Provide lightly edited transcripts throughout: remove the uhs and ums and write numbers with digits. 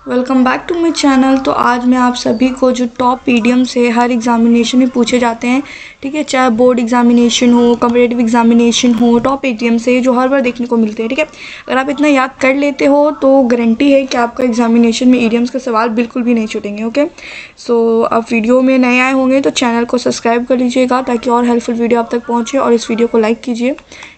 Welcome back to my channel. तो आज मैं आप सभी को जो टॉप ईडियम्स है हर एग्जामिनेशन में पूछे जाते हैं, ठीक है, चाहे बोर्ड एग्जामिनेशन हो, कॉम्पिटिटिव एग्जामिनेशन हो, टॉप ईडियम्स है जो हर बार देखने को मिलते हैं, ठीक है। अगर आप इतना याद कर लेते हो तो गारंटी है कि आपका एग्जामिनेशन में ईडियम्स का सवाल बिल्कुल भी नहीं छूटेंगे। ओके, सो आप वीडियो में नए आए होंगे तो चैनल को सब्सक्राइब कर लीजिएगा ताकि और हेल्पफुल वीडियो आप तक पहुँचे, और इस वीडियो को लाइक कीजिए,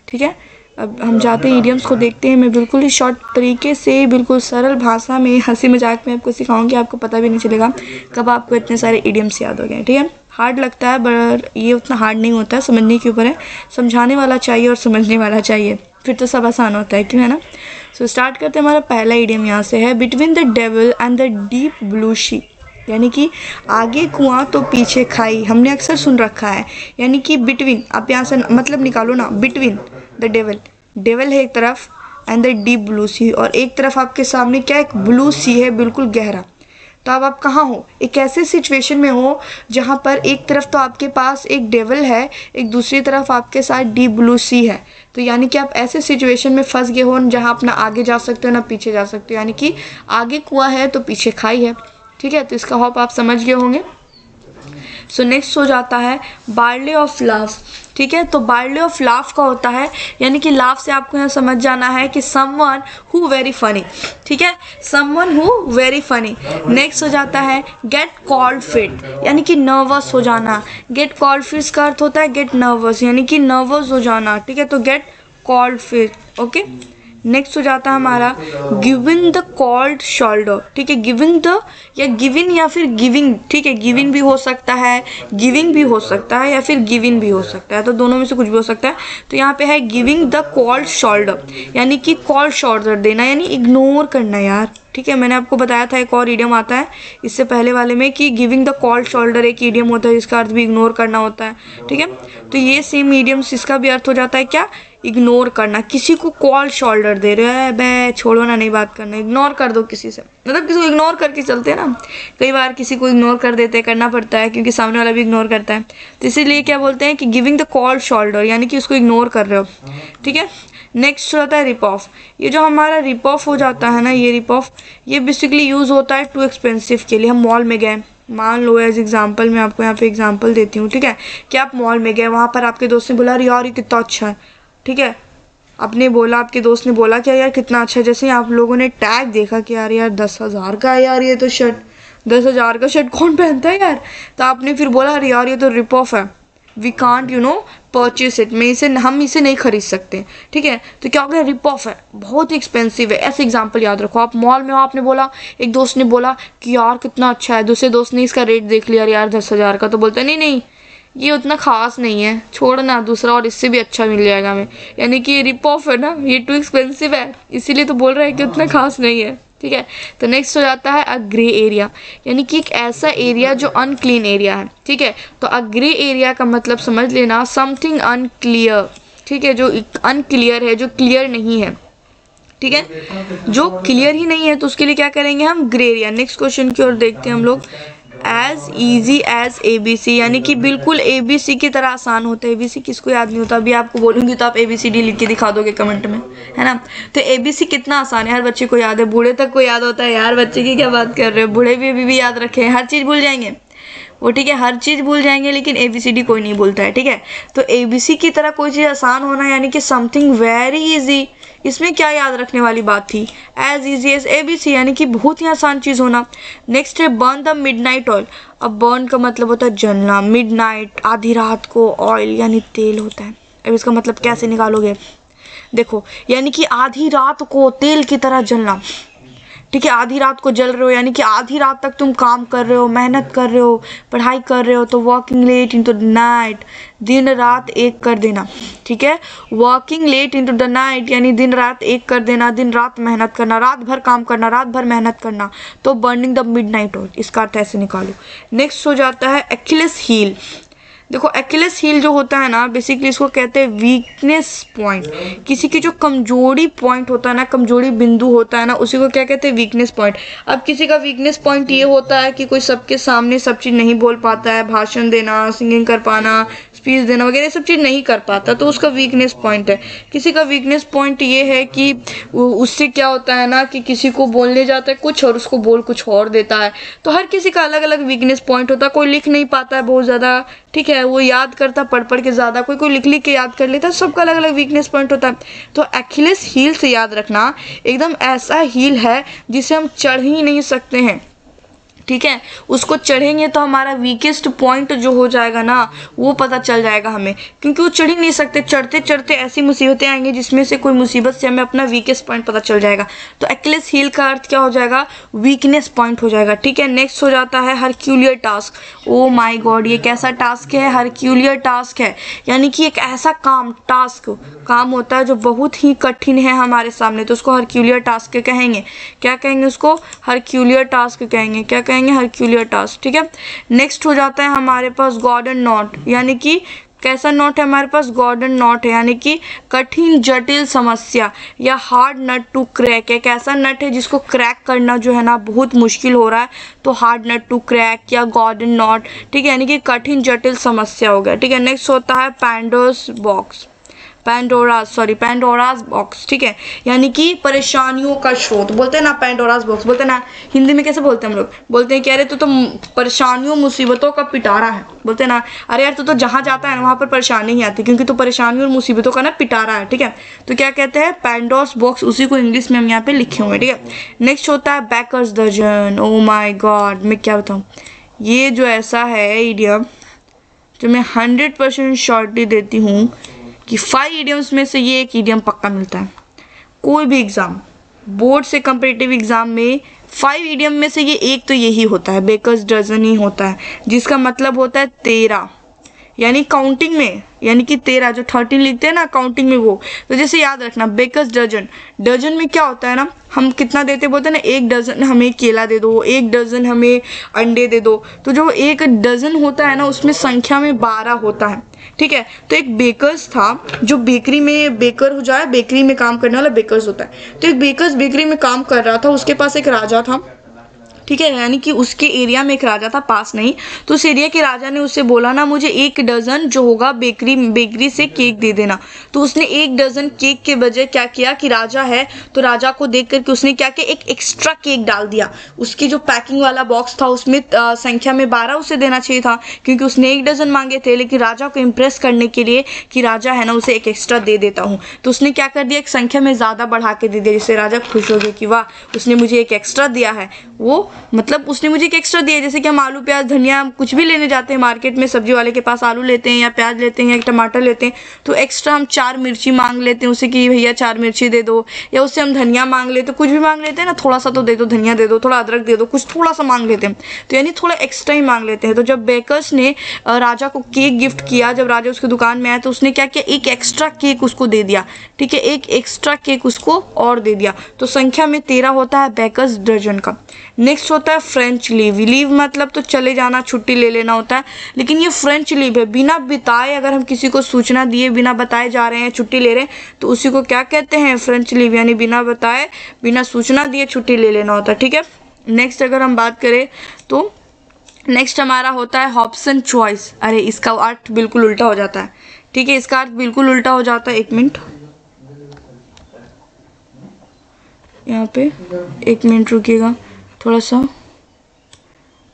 ठीक है। अब हम जाते हैं ईडियम्स को देखते हैं। मैं बिल्कुल ही शॉर्ट तरीके से, बिल्कुल सरल भाषा में, हंसी मजाक में आपको सिखाऊंगी, आपको पता भी नहीं चलेगा कब आपको इतने सारे ईडियम्स याद हो गए, ठीक है। हार्ड लगता है पर ये उतना हार्ड नहीं होता है, समझने के ऊपर है। समझाने वाला चाहिए और समझने वाला चाहिए, फिर तो सब आसान होता है, क्यों, है ना। सो स्टार्ट करते हैं। हमारा पहला ईडियम यहाँ से है, between the devil and the deep blue sea, यानी कि आगे कुआं तो पीछे खाई। हमने अक्सर सुन रखा है, यानी कि बिटवीन, आप यहाँ से मतलब निकालो ना, बिटवीन द डेविल, डेविल है एक तरफ, एंड द डीप ब्लू सी, और एक तरफ आपके सामने क्या, एक ब्लू सी है, बिल्कुल गहरा। तो अब आप कहाँ हो, एक ऐसे सिचुएशन में हो जहाँ पर एक तरफ तो आपके पास एक डेविल है, एक दूसरी तरफ आपके साथ डीप ब्लू सी है। तो यानी कि आप ऐसे सिचुएशन में फंस गए हो जहाँ आप ना आगे जा सकते हो ना पीछे जा सकते हो, यानी कि आगे कुआं है तो पीछे खाई है, ठीक है। तो इसका होप आप समझ गए होंगे। सो नेक्स्ट हो जाता है बार्ले ऑफ लाफ, ठीक है। तो बार्ले ऑफ लाफ का होता है, यानी कि लाफ से आपको यहाँ समझ जाना है कि समवन हु वेरी फनी, ठीक है, someone who very funny. Next हो जाता है गेट कॉल्ड फिट, यानी कि नर्वस हो जाना। गेट कॉल्ड फिट का अर्थ होता है गेट नर्वस, यानी कि नर्वस हो जाना, ठीक है। तो gate called fit, okay. Next हो जाता है हमारा गिविंग द कॉल्ड शोल्डर, ठीक है। गिविंग द या गिविन या फिर गिविंग, ठीक है, गिविन भी हो सकता है, गिविंग भी हो सकता है, या फिर गिविन भी हो सकता है, तो दोनों में से कुछ भी हो सकता है। तो यहाँ पे है गिविंग द कॉल्ड शोल्डर, यानी कि कॉल्ड शोल्डर देना, यानी इग्नोर करना यार, ठीक है। मैंने आपको बताया था एक और ईडियम आता है इससे पहले वाले में कि गिविंग द कॉल्ड शोल्डर एक ईडियम होता है जिसका अर्थ भी इग्नोर करना होता है, ठीक है। तो ये सेम ईडियम्स, इसका भी अर्थ हो जाता है क्या, इग्नोर करना। किसी को कॉल्ड शोल्डर दे रहे हो, बे छोड़ो ना, नहीं बात करना, इग्नोर कर दो किसी से, मतलब किसी को इग्नोर करके चलते हैं ना, कई बार किसी को इग्नोर कर देते, करना पड़ता है क्योंकि सामने वाला भी इग्नोर करता है। तो इसीलिए क्या बोलते हैं कि गिविंग द कॉल्ड शोल्डर, यानी कि उसको इग्नोर कर रहे हो, ठीक है। नेक्स्ट होता है रिप ऑफ। ये जो हमारा रिप ऑफ हो जाता है ना, ये रिप ऑफ, ये बेसिकली यूज़ होता है टू एक्सपेंसिव के लिए। हम मॉल में गए, मान लो एज एग्जाम्पल, मैं आपको यहाँ पे एग्जाम्पल देती हूँ, ठीक है, कि आप मॉल में गए, वहाँ पर आपके दोस्त ने बोला अरे यार ये कितना अच्छा है, ठीक है। आपने बोला, आपके दोस्त ने बोला कि यार कितना अच्छा है, जैसे ही आप लोगों ने टैग देखा कि यार 10,000 का है यार ये तो शर्ट, 10,000 का शर्ट कौन पहनता है यार, तो आपने फिर बोला अरे यार ये तो रिप ऑफ है, वी कांट परचेस इट, हम इसे नहीं खरीद सकते, ठीक है। तो क्या हो गया, रिप ऑफ है, बहुत ही एक्सपेंसिव है। ऐसे एग्जाम्पल याद रखो, आप मॉल में हो, आपने बोला, एक दोस्त ने बोला कि यार कितना अच्छा है, दूसरे दोस्त ने इसका रेट देख लिया यार 10,000 का, तो बोलते नहीं नहीं ये उतना खास नहीं है, छोड़ना, दूसरा और इससे भी अच्छा मिल जाएगा हमें, यानी कि ये रिप ऑफ है ना, ये टू एक्सपेंसिव है, इसीलिए तो बोल रहा है कि उतना खास नहीं है, ठीक है। तो नेक्स्ट हो जाता है अ ग्रे एरिया, यानी कि एक ऐसा एरिया जो अनक्लीन एरिया है, ठीक है। तो अ ग्रे एरिया का मतलब समझ लेना समथिंग अनक्लियर, ठीक है, जो अनक्लियर है, जो क्लियर नहीं है, ठीक है, जो क्लियर ही नहीं है, तो उसके लिए क्या करेंगे हम, ग्रे एरिया। नेक्स्ट क्वेश्चन की ओर देखते हैं हम लोग। एज ईजी एज ABC, यानी कि बिल्कुल ABC की तरह आसान होता है। ABC किसको याद नहीं होता, अभी आपको बोलूंगी तो आप ABCD लिख के दिखा दोगे कमेंट में, है ना। तो ABC कितना आसान है, हर बच्चे को याद है, बूढ़े तक को याद होता है यार, बच्चे की क्या बात कर रहे हो, बूढ़े भी अभी भी याद रखे हैं, हर चीज़ भूल जाएंगे वो, ठीक है, हर चीज़ भूल जाएंगे, लेकिन ABCD कोई नहीं भूलता है, ठीक है। तो ABC की तरह कोई चीज़ आसान होना, यानी कि समथिंग वेरी इजी, इसमें क्या याद रखने वाली बात थी, एज इजी एज ABC, यानी कि बहुत ही आसान चीज़ होना। नेक्स्ट है बर्न द मिडनाइट ऑयल। अब बर्न का मतलब होता है जलना, मिडनाइट आधी रात को, ऑयल यानी तेल होता है। अब इसका मतलब कैसे निकालोगे, देखो, यानी कि आधी रात को तेल की तरह जलना, ठीक है, आधी रात को जल रहे हो, यानी कि आधी रात तक तुम काम कर रहे हो, मेहनत कर रहे हो, पढ़ाई कर रहे हो, तो working late into the night, दिन रात एक कर देना, ठीक है। Working late into the night यानी दिन रात एक कर देना, दिन रात मेहनत करना, रात भर काम करना, रात भर मेहनत करना, तो बर्निंग द मिडनाइट ऑयल, इसका अर्थ ऐसे निकालो। नेक्स्ट हो जाता है एक्किलेस हील। देखो एक्किलेस हील जो होता है ना, बेसिकली इसको कहते हैं वीकनेस पॉइंट। किसी की जो कमजोरी पॉइंट होता है ना, कमजोरी बिंदु होता है ना, उसी को क्या कहते हैं, वीकनेस पॉइंट। अब किसी का वीकनेस पॉइंट ये होता है कि कोई सबके सामने सब चीज़ नहीं बोल पाता है, भाषण देना, सिंगिंग कर पाना, स्पीच देना वगैरह ये सब चीज़ नहीं कर पाता, तो उसका वीकनेस पॉइंट है। किसी का वीकनेस पॉइंट ये है कि उससे क्या होता है ना कि किसी को बोलने जाता है कुछ और उसको बोल कुछ और देता है। तो हर किसी का अलग अलग वीकनेस पॉइंट होता है। कोई लिख नहीं पाता है बहुत ज़्यादा, ठीक है, वो याद करता पढ़ पढ़ के ज़्यादा, कोई लिख लिख के याद कर लेता है। सबका अलग अलग वीकनेस पॉइंट होता है। तो एक्हिलेस हील से याद रखना एकदम ऐसा हील है जिसे हम चढ़ ही नहीं सकते हैं, ठीक है। उसको चढ़ेंगे तो हमारा वीकेस्ट पॉइंट जो हो जाएगा ना वो पता चल जाएगा हमें, क्योंकि वो चढ़ ही नहीं सकते। चढ़ते चढ़ते ऐसी मुसीबतें आएंगी जिसमें से कोई मुसीबत से हमें अपना वीकेस्ट पॉइंट पता चल जाएगा। तो एक्हिलेस हील का अर्थ क्या हो जाएगा, वीकनेस पॉइंट हो जाएगा, ठीक है। नेक्स्ट हो जाता है हरक्यूलियर टास्क। ओ माय गॉड, ये कैसा टास्क है, हरक्यूलियर टास्क है, यानी कि एक ऐसा काम होता है जो बहुत ही कठिन है हमारे सामने, तो उसको हरक्यूलियर टास्क कहेंगे। क्या कहेंगे उसको, हरक्यूलियर टास्क कहेंगे। क्या कहेंगे, हरक्यूलियर टास्क, ठीक है। नेक्स्ट हो जाता है हमारे पास गॉर्डन नॉट, यानी कि कैसा नॉट है हमारे पास, गॉर्डन नॉट है, यानी कि कठिन जटिल समस्या या हार्ड नट टू क्रैक। एक ऐसा नट है जिसको क्रैक करना जो है ना बहुत मुश्किल हो रहा है, तो हार्ड नट टू क्रैक या गॉर्डन नॉट, ठीक है, यानी कि कठिन जटिल समस्या हो गया, ठीक है। नेक्स्ट होता है पैंडोरास बॉक्स, पैंडोरास बॉक्स, ठीक है, यानी कि परेशानियों का स्रोत बोलते हैं ना, पैंडोरास बॉक्स बोलते हैं ना। हिंदी में कैसे बोलते हैं हम लोग, बोलते हैं कि अरे तू तो परेशानियों मुसीबतों का पिटारा है, बोलते हैं ना, अरे यार तू तो जहाँ जाता है ना वहाँ पर परेशानी ही आती, क्योंकि तू परेशानियों और मुसीबतों का ना पिटारा है, ठीक है। तो क्या कहते हैं, पैंडोरास बॉक्स, उसी को इंग्लिश में हम यहाँ पे लिखे हुए हैं, ठीक है। नेक्स्ट होता है बेकर्स डजन। ओ माई गॉड, मैं क्या बताऊँ, ये जो ऐसा है इडियम जो मैं 100% श्योरिटी देती हूँ कि 5 इडियम्स में से ये एक इडियम पक्का मिलता है। कोई भी एग्जाम, बोर्ड से कंपेटिटिव एग्जाम में 5 इडियम में से ये एक तो यही होता है, बेकर्स डजन ही होता है, जिसका मतलब होता है 13, यानी काउंटिंग में, यानी कि 13 जो 13 लिखते हैं ना काउंटिंग में वो। तो जैसे याद रखना बेकर्स डजन में क्या होता है ना, हम कितना देते बोलते हैं ना, 1 डजन हमें केला दे दो, 1 डजन हमें अंडे दे दो। तो जो 1 डजन होता है ना उसमें संख्या में 12 होता है, ठीक है। तो एक बेकर्स था जो बेकरी में, बेकर हो जाए बेकरी में काम करने वाला बेकर्स होता है। तो एक बेकर्स बेकरी में काम कर रहा था, उसके पास एक राजा था, ठीक है, यानी कि उसके एरिया में एक राजा था, पास नहीं। तो उस एरिया के राजा ने उससे बोला ना मुझे 1 डजन जो होगा बेकरी से केक दे देना। तो उसने 1 डजन केक के बजाय क्या किया कि राजा है तो राजा को देख करके उसने क्या किया, एक एक्स्ट्रा केक डाल दिया। उसकी जो पैकिंग वाला बॉक्स था उसमें संख्या में 12 उसे देना चाहिए था, क्योंकि उसने 1 डजन मांगे थे, लेकिन राजा को इम्प्रेस करने के लिए कि राजा है ना उसे एक एक्स्ट्रा दे देता हूँ, तो उसने क्या कर दिया, एक संख्या में ज़्यादा बढ़ा के दे दिया, जिससे राजा खुश हो गए कि वाह उसने मुझे एक एक्स्ट्रा दिया है। वो मतलब उसने मुझे एक एक्स्ट्रा दिया, जैसे कि हम आलू प्याज धनिया कुछ भी लेने जाते हैं मार्केट में, सब्जी वाले के पास आलू लेते हैं या प्याज लेते हैं या टमाटर लेते हैं, तो एक्स्ट्रा हम 4 मिर्ची मांग लेते हैं उससे कि भैया 4 मिर्ची दे दो, या उससे हम धनिया मांग लेते, कुछ भी मांग लेते हैं ना, थोड़ा सा तो दे दो, धनिया दे दो, थोड़ा अदरक दे दो, कुछ थोड़ा सा मांग लेते हैं, तो यानी थोड़ा एक्स्ट्रा ही मांग लेते हैं। तो जब बेकर्स ने राजा को केक गिफ्ट किया, जब राजा उसकी दुकान में आया तो उसने क्या किया, एक एक्स्ट्रा केक उसको दे दिया, ठीक है, एक एक्स्ट्रा केक उसको और दे दिया। तो संख्या में 13 होता है बेकर्स डजन का। नेक्स्ट होता है फ्रेंच लीव मतलब तो चले जाना, छुट्टी ले लेना होता है, लेकिन ये फ्रेंच लीव है, बिना बताए अगर हम किसी को सूचना दिए बिना बताए जा रहे हैं छुट्टी ले रहे हैं तो उसी को क्या कहते हैं, फ्रेंच लीव, यानी बिना बताए बिना सूचना दिए छुट्टी ले लेना होता है, ठीक है। नेक्स्ट अगर हम बात करें तो नेक्स्ट हमारा होता है हॉब्सन चॉइस। अरे इसका अर्थ बिल्कुल उल्टा हो जाता है, ठीक है, इसका अर्थ बिल्कुल उल्टा हो जाता है। 1 मिनट यहाँ पे 1 मिनट रुकिएगा, थोड़ा सा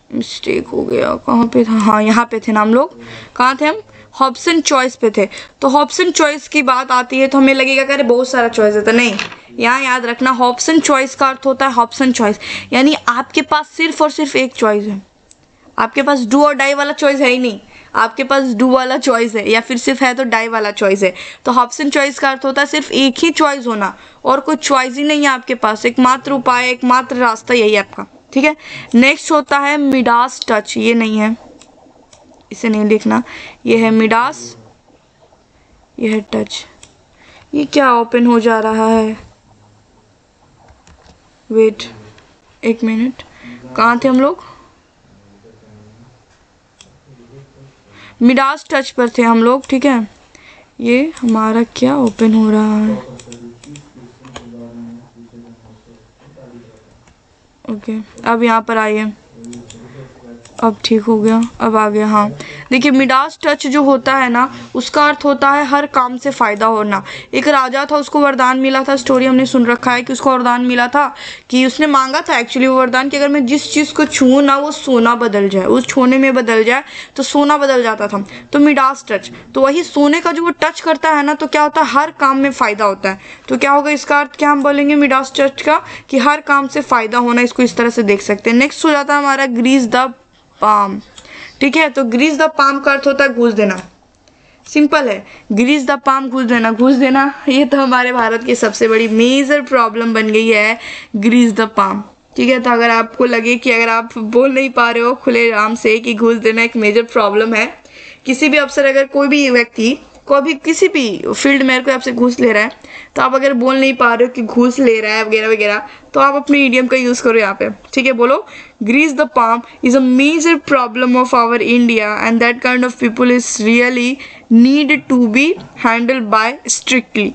मिस्टेक हो गया, कहाँ पे था, हाँ यहाँ पे थे ना हम लोग, कहाँ थे हम, हॉब्सन चॉइस पे थे। तो हॉब्सन चॉइस की बात आती है तो हमें लगेगा कि अरे बहुत सारा चॉइस है, तो नहीं, यहाँ याद रखना हॉब्सन चॉइस का अर्थ होता है हॉब्सन चॉइस, यानी आपके पास सिर्फ और सिर्फ एक चॉइस है, आपके पास डू और डाई वाला चॉइस है ही नहीं, आपके पास डू वाला चॉइस है, या फिर सिर्फ है तो डाई वाला चॉइस है। तो हॉब्सन चॉइस का अर्थ होता है सिर्फ एक ही चॉइस होना और कोई चॉइस ही नहीं है आपके पास, एकमात्र उपाय एकमात्र रास्ता यही है आपका, ठीक है। नेक्स्ट होता है मिडास टच, ये नहीं है, इसे नहीं लिखना, ये है मिडास, ये है टच। ये क्या ओपन हो जा रहा है, वेट 1 मिनट, कहाँ थे हम लोग, मिडास टच पर थे हम लोग, ठीक है। ये हमारा क्या ओपन हो रहा है, ओके अब यहाँ पर आइए, अब ठीक हो गया, अब आ गया, हाँ देखिए मिडास टच जो होता है ना, उसका अर्थ होता है हर काम से फ़ायदा होना। एक राजा था, उसको वरदान मिला था, स्टोरी हमने सुन रखा है कि उसको वरदान मिला था कि उसने मांगा था एक्चुअली वो वरदान कि अगर मैं जिस चीज़ को छूँ ना वो सोना बदल जाए, उस छूने में बदल जाए तो सोना बदल जाता था। तो मिडास टच, तो वही सोने का जो वो टच करता है ना, तो क्या होता है हर काम में फ़ायदा होता है। तो क्या होगा इसका अर्थ, क्या हम बोलेंगे मिडास टच का, कि हर काम से फ़ायदा होना, इसको इस तरह से देख सकते हैं। नेक्स्ट हो जाता है हमारा ग्रीस द पाम। ठीक है, तो ग्रीस द पाम का अर्थ होता है घूस देना। सिंपल है, ग्रीस द पाम, घूस देना। घूस देना ये तो हमारे भारत की सबसे बड़ी मेजर प्रॉब्लम बन गई है, ग्रीस द पाम। ठीक है, तो अगर आपको लगे कि अगर आप बोल नहीं पा रहे हो खुले आराम से कि घूस देना एक मेजर प्रॉब्लम है, किसी भी अफसर, अगर कोई भी व्यक्ति को भी किसी भी फील्ड में कोई आपसे घूस ले रहा है, तो आप अगर बोल नहीं पा रहे हो कि घूस ले रहा है वगैरह वगैरह, तो आप अपने इडियम का यूज़ करो यहाँ पे। ठीक है, बोलो grease the palm is a major problem of our India and that kind of people is really need to be handled by strictly.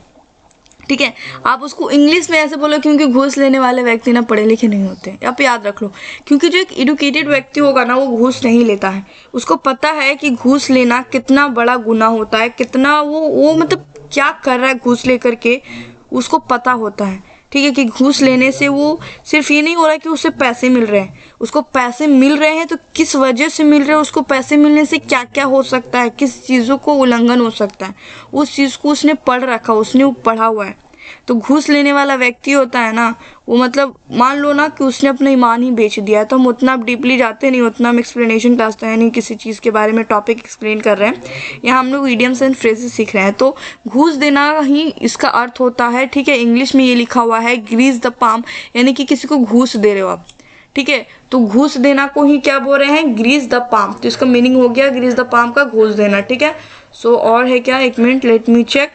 ठीक है, आप उसको इंग्लिश में ऐसे बोलो क्योंकि घूस लेने वाले व्यक्ति ना पढ़े लिखे नहीं होते, आप याद रख लो। क्योंकि जो एक एडुकेटेड व्यक्ति होगा ना, वो घूस नहीं लेता है। उसको पता है कि घूस लेना कितना बड़ा गुनाह होता है, कितना वो मतलब क्या कर रहा है घूस लेकर के, उसको पता होता है। ठीक है, कि घूस लेने से वो सिर्फ ये नहीं हो रहा है कि उसे पैसे मिल रहे हैं, उसको पैसे मिल रहे हैं तो किस वजह से मिल रहे हैं, उसको पैसे मिलने से क्या क्या हो सकता है, किस चीज़ों को उल्लंघन हो सकता है, उस चीज़ को उसने पढ़ रखा, उसने वो पढ़ा हुआ है। तो घूस लेने वाला व्यक्ति होता है ना, वो मतलब मान लो ना कि उसने अपना ईमान ही बेच दिया। तो हम उतना डीपली जाते नहीं, उतना हम एक्सप्लेनेशन क्लास तो है नहीं, किसी चीज़ के बारे में टॉपिक एक्सप्लेन कर रहे हैं, यहाँ हम लोग इडियम्स एंड फ्रेजेस सीख रहे हैं। तो घूस देना ही इसका अर्थ होता है। ठीक है, इंग्लिश में ये लिखा हुआ है ग्रीस द पाम, यानी कि किसी को घूस दे रहे हो आप। ठीक है, तो घूस देना को ही क्या बोल रहे हैं, ग्रीस द पाम। तो इसका मीनिंग हो गया ग्रीस द पाम का घूस देना। ठीक है, सो और है क्या, एक मिनट लेट मी चेक,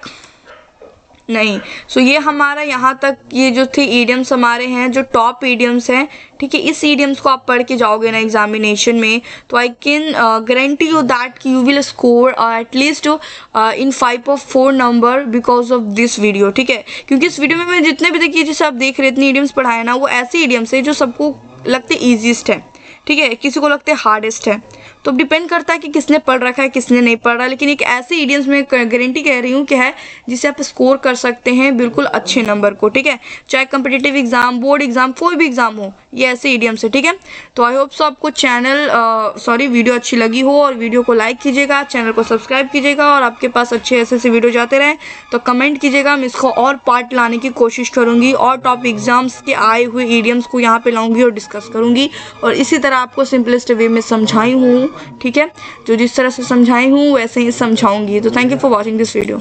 नहीं। सो ये हमारा यहाँ तक ये जो थे ईडियम्स हमारे हैं, जो टॉप ईडियम्स हैं। ठीक है, इस ईडियम्स को आप पढ़ के जाओगे ना एग्जामिनेशन में, तो I can guarantee you that कि you will score at least in 5 और 4 number because of this video. ठीक है, क्योंकि इस वीडियो में मैं जितने भी देखिए जैसे आप देख रहे इतने ईडियम्स पढ़ाए ना, वो ऐसे ईडियम्स है जो सबको लगते ईजीस्ट है। ठीक है, किसी को लगता है हार्डेस्ट है, तो डिपेंड करता है कि किसने पढ़ रखा है किसने नहीं पढ़ रहा। लेकिन एक ऐसे ईडियम्स में गारंटी कह रही हूँ कि है जिसे आप स्कोर कर सकते हैं बिल्कुल अच्छे नंबर को। ठीक है, चाहे कॉम्पिटिटिव एग्जाम, बोर्ड एग्जाम, कोई भी एग्जाम हो, ये ऐसे ईडियम्स है। ठीक है, तो आई होप सो आपको वीडियो अच्छी लगी हो, और वीडियो को लाइक कीजिएगा, चैनल को सब्सक्राइब कीजिएगा, और आपके पास अच्छे ऐसे वीडियो जाते रहें तो कमेंट कीजिएगा। मैं इसको और पार्ट लाने की कोशिश करूँगी, और टॉप एग्जाम्स के आए हुए ईडियम्स को यहाँ पे लाऊंगी और डिस्कस करूँगी, और इसी तरह आपको सिंपलेस्ट वे में समझाई हूँ। ठीक है, जो जिस तरह से समझाई हूँ वैसे ही समझाऊंगी। तो thank you for watching this video.